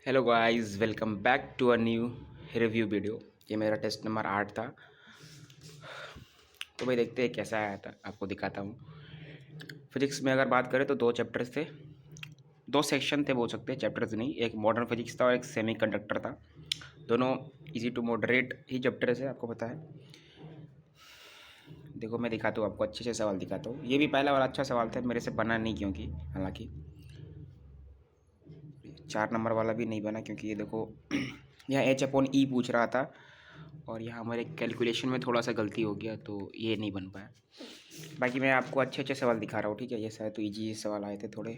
Hello guys, welcome back to a new review video. ये मेरा test number 8 था। तो भाई देखते हैं कैसा आया था, आपको दिखाता हूँ। फिजिक्स में अगर बात करें तो दो चैप्टर्स थे, दो सेक्शन थे बोल सकते हैं, चैप्टर्स नहीं। एक मॉडर्न फिजिक्स था और एक सेमी कंडक्टर था। दोनों इजी टू मॉडरेट ही चैप्टर्स है, आपको पता है। देखो मैं दिखाता हूँ आपको, अच्छे से सवाल दिखाता हूँ। ये भी पहला वाला अच्छा सवाल था, मेरे से बना नहीं क्योंकि हालांकि 4 नंबर वाला भी नहीं बना क्योंकि ये देखो यहाँ H/E पूछ रहा था और यहाँ हमारे कैलकुलेशन में थोड़ा सा गलती हो गया तो ये नहीं बन पाया। बाकी मैं आपको अच्छे अच्छे सवाल दिखा रहा हूँ, ठीक है। ये शायद तो ईजी सवाल आए थे थोड़े,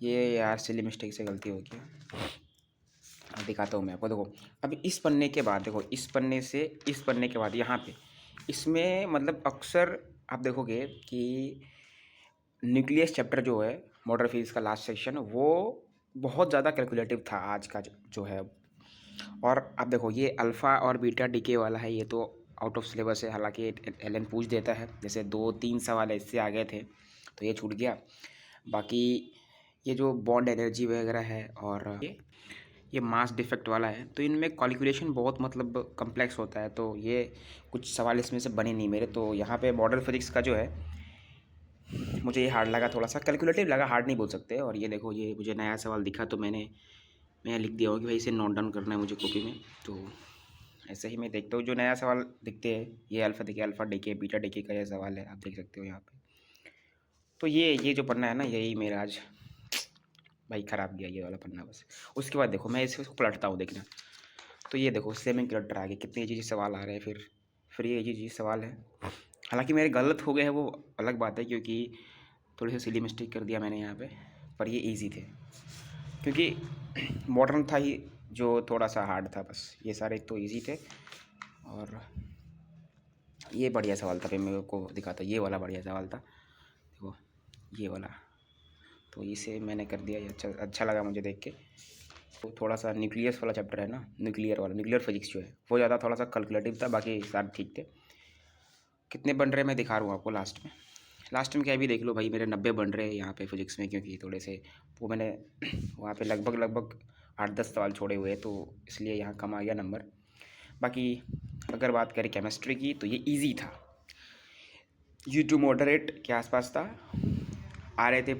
ये यार सिली मिस्टेक से गलती हो गया। अब दिखाता हूँ मैं आपको। देखो अभी इस पन्ने के बाद, देखो इस पन्ने से इस पन्ने के बाद यहाँ पे इसमें मतलब अक्सर आप देखोगे कि न्यूक्लियस चैप्टर जो है मॉडर्न फिजिक्स का लास्ट सेक्शन, वो बहुत ज़्यादा कैलकुलेटिव था आज का जो है। और अब देखो ये अल्फ़ा और बीटा डीके वाला है, ये तो आउट ऑफ सिलेबस है। हालांकि एलन पूछ देता है, जैसे 2-3 सवाल इससे आ गए थे तो ये छूट गया। बाकी ये जो बॉन्ड एनर्जी वगैरह है और ये मास डिफेक्ट वाला है, तो इनमें कैलकुलेशन बहुत मतलब कम्प्लेक्स होता है। तो ये कुछ सवाल इसमें से बने नहीं मेरे। तो यहाँ पे मॉडर्न फिजिक्स का जो है मुझे ये हार्ड लगा, थोड़ा सा कैलकुलेटिव लगा, हार्ड नहीं बोल सकते। और ये देखो ये मुझे नया सवाल दिखा तो मैं लिख दिया हूँ कि भाई इसे नोट डाउन करना है मुझे कॉपी में। तो ऐसे ही मैं देखता हूँ जो नया सवाल दिखते हैं। ये अल्फ़ा देखिए, अल्फ़ा डीके बीटा डीके का ये सवाल है, आप देख सकते हो यहाँ पे। तो ये जो पन्ना है ना, यही मेरा आज भाई ख़राब गया, ये वाला पन्ना बस। उसके बाद देखो मैं इसको पलटता हूँ, देखना। तो ये देखो सेमी कंडक्टर आ गए, कितने इजी सवाल आ रहे हैं। फिर ये इजी सवाल है। हालांकि मेरे गलत हो गए हैं वो अलग बात है, क्योंकि थोड़ी सी सिली मिस्टेक कर दिया मैंने यहाँ पे। पर ये इजी थे क्योंकि मॉडर्न था ही जो थोड़ा सा हार्ड था, बस ये सारे तो इजी थे। और ये बढ़िया सवाल था, फिर मेरे को दिखाता, ये वाला बढ़िया सवाल था। देखो ये वाला, तो इसे मैंने कर दिया, ये अच्छा अच्छा लगा मुझे देख के। तो थोड़ा सा न्यूक्लियस वाला चैप्टर है ना, न्यूक्लियर फिजिक्स जो है वो ज़्यादा थोड़ा सा कैलकुलेटिव था, बाकी सारे ठीक थे। कितने बन रहे मैं दिखा रहा हूँ आपको लास्ट में क्या भी देख लो भाई, मेरे 90 बन रहे हैं यहाँ पे फिजिक्स में, क्योंकि थोड़े से वो मैंने वहाँ पे लगभग 8-10 सवाल छोड़े हुए, तो इसलिए यहाँ कम आ गया नंबर। बाकी अगर बात करें केमिस्ट्री की तो ये इजी था, यू टू मॉडरेट के आसपास था। आ रहे थे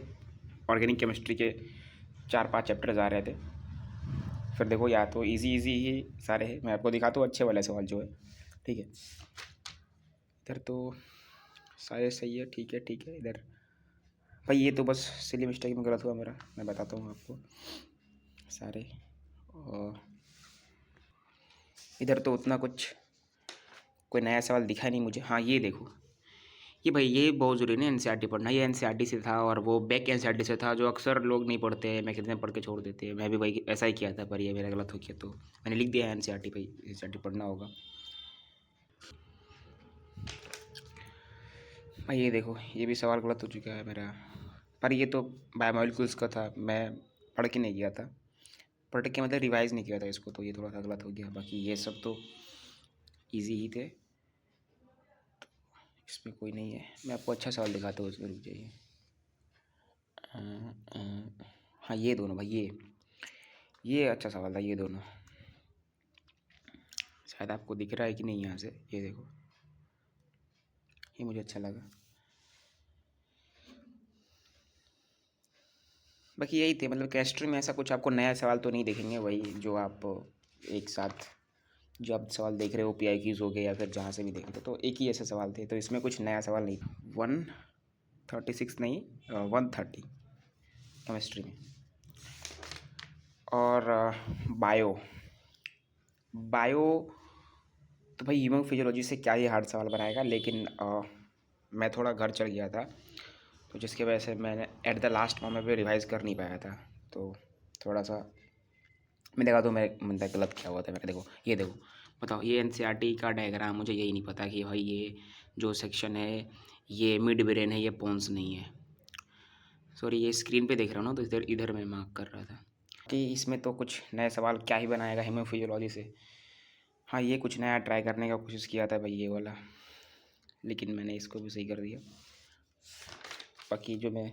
ऑर्गेनिक केमिस्ट्री के 4-5 चैप्टर्स आ रहे थे। फिर देखो या तो इजी ही सारे हैं, मैं आपको दिखाता हूँ अच्छे वाले सवाल जो है, ठीक है। इधर तो सारे सही है, ठीक है। इधर भाई ये तो बस सिली मिस्टेक में गलत हुआ मेरा, मैं बताता हूँ आपको सारे। और इधर तो उतना कुछ कोई नया सवाल दिखा नहीं मुझे। हाँ ये देखो, ये भाई ये बहुत ज़रूरी है एनसीईआरटी पढ़ना। ये एनसीईआरटी से था और वो बैक एनसीईआरटी से था, जो अक्सर लोग नहीं पढ़ते हैं। मैं कितने पढ़ के छोड़ देते हैं, मैं भी भाई ऐसा ही किया था, पर ये मेरा गलत हो गया तो मैंने लिख दिया एनसीईआरटी। भाई एनसीईआरटी पढ़ना होगा भाई। ये देखो ये भी सवाल गलत हो चुका है मेरा, पर ये तो बायोमोलिक्यूल्स का था, मैं पढ़ के नहीं गया था। पढ़ के मतलब रिवाइज़ नहीं किया था इसको, तो ये थोड़ा सा गलत हो गया। बाकी ये सब तो ईजी ही थे, इसमें कोई नहीं है। मैं आपको अच्छा सवाल दिखाता हूँ, उसमें रुक जाइए। हाँ ये दोनों भाई, ये अच्छा सवाल था। ये दोनों शायद आपको दिख रहा है कि नहीं यहाँ से, ये देखो ये मुझे अच्छा लगा। बाकी यही थे, मतलब केमिस्ट्री में ऐसा कुछ आपको नया सवाल तो नहीं देखेंगे, वही जो आप एक साथ जो आप सवाल देख रहे हो PIQs हो गए या फिर जहाँ से भी देख रहे हो, तो एक ही ऐसे सवाल थे, तो इसमें कुछ नया सवाल नहीं। 136 नहीं, 130 केमिस्ट्री में। और बायो बायो तो भाई ह्यूमन फिजियोलॉजी से क्या ही हार्ड सवाल बनाएगा, लेकिन मैं थोड़ा घर चढ़ गया था, तो जिसकी वजह से मैंने एट द लास्ट मोमेंट पे रिवाइज़ कर नहीं पाया था। तो थोड़ा सा मैं देखा तो मैं गलत क्या हुआ था मेरा। देखो ये देखो, बताओ ये एनसीईआरटी का डायग्राम, मुझे यही नहीं पता कि भाई ये जो सेक्शन है ये मिड ब्रेन है, ये पोन्स नहीं है। सॉरी, ये स्क्रीन पे देख रहा हूँ ना, तो इधर इधर मैं मार्क कर रहा था कि इसमें तो कुछ नए सवाल क्या ही बनाएगा हीमोफिजियोलॉजी से। हाँ ये कुछ नया ट्राई करने का कोशिश किया था भाई ये वाला, लेकिन मैंने इसको भी सही कर दिया। बाकी जो मैं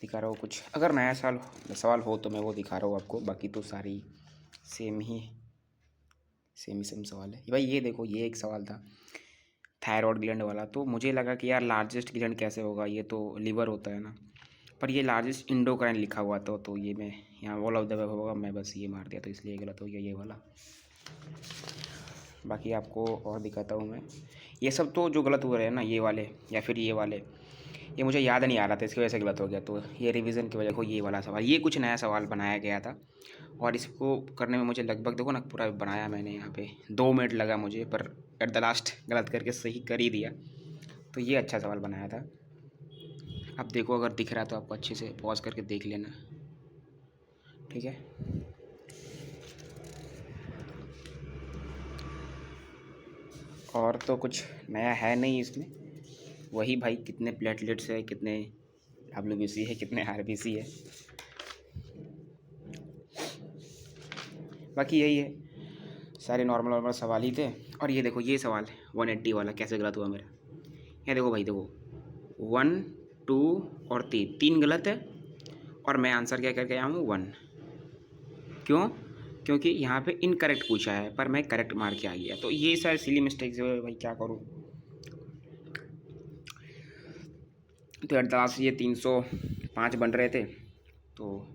दिखा रहा हूँ कुछ। अगर नया सवाल हो तो मैं वो दिखा रहा हूँ आपको, बाकी तो सारी सेम सेम सवाल है भाई। ये देखो, ये एक सवाल था थायराइड ग्लैंड वाला, तो मुझे लगा कि यार लार्जेस्ट ग्लैंड कैसे होगा, ये तो लीवर होता है ना, पर ये लार्जेस्ट इंडोक्राइन लिखा हुआ था, तो ये मैं यहाँ ऑल ऑफ द अबव होगा, मैं बस ये मार दिया, तो इसलिए गलत हो गया ये वाला। बाकी आपको और दिखाता हूँ मैं। ये सब तो जो गलत हो रहे हैं ना, ये वाले या फिर ये वाले, ये मुझे याद नहीं आ रहा था, इसकी वजह से गलत हो गया, तो ये रिवीजन की वजह को ये वाला सवाल, ये कुछ नया सवाल बनाया गया था और इसको करने में मुझे लगभग देखो ना पूरा बनाया मैंने, यहाँ पे 2 मिनट लगा मुझे, पर एट द लास्ट गलत करके सही कर ही दिया। तो ये अच्छा सवाल बनाया था। अब देखो, अगर दिख रहा है तो आपको अच्छे से पॉज करके देख लेना, ठीक है। और तो कुछ नया है नहीं इसमें, वही भाई कितने प्लेटलेट्स है, कितने WBC है, कितने RBC है, बाकी यही है, सारे नॉर्मल सवाल ही थे। और ये देखो, ये सवाल 180 वाला कैसे गलत हुआ मेरा। ये देखो भाई, देखो 1 2 और 3 गलत है, और मैं आंसर क्या करके आया हूँ 1। क्यों? क्योंकि यहाँ पे इनकरेक्ट पूछा है, पर मैं करेक्ट मार के आ गया, तो ये सारे सिली मिस्टेक्स है भाई, क्या करूँ। तो एट द लास्ट ये 305 बन रहे थे, तो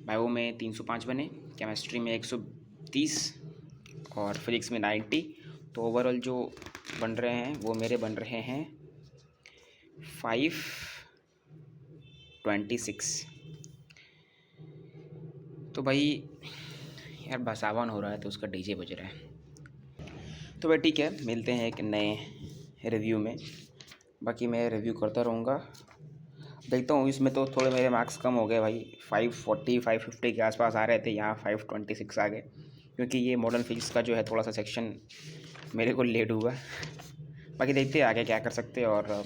बायो में 305 बने, केमिस्ट्री में 130 और फिजिक्स में 90। तो ओवरऑल जो बन रहे हैं वो मेरे बन रहे हैं 526। तो भाई यार बसावन हो रहा है, तो उसका डीजे बज रहा है। तो भाई ठीक है, मिलते हैं एक नए रिव्यू में। बाकी मैं रिव्यू करता रहूँगा, देखता हूँ। इसमें तो थोड़े मेरे मार्क्स कम हो गए भाई, 540 550 के आसपास आ रहे थे, यहाँ 526 आ गए, क्योंकि ये मॉडर्न फिजिक्स का जो है थोड़ा सा सेक्शन मेरे को लेट हुआ। बाकी देखते हैं आगे क्या कर सकते हैं, और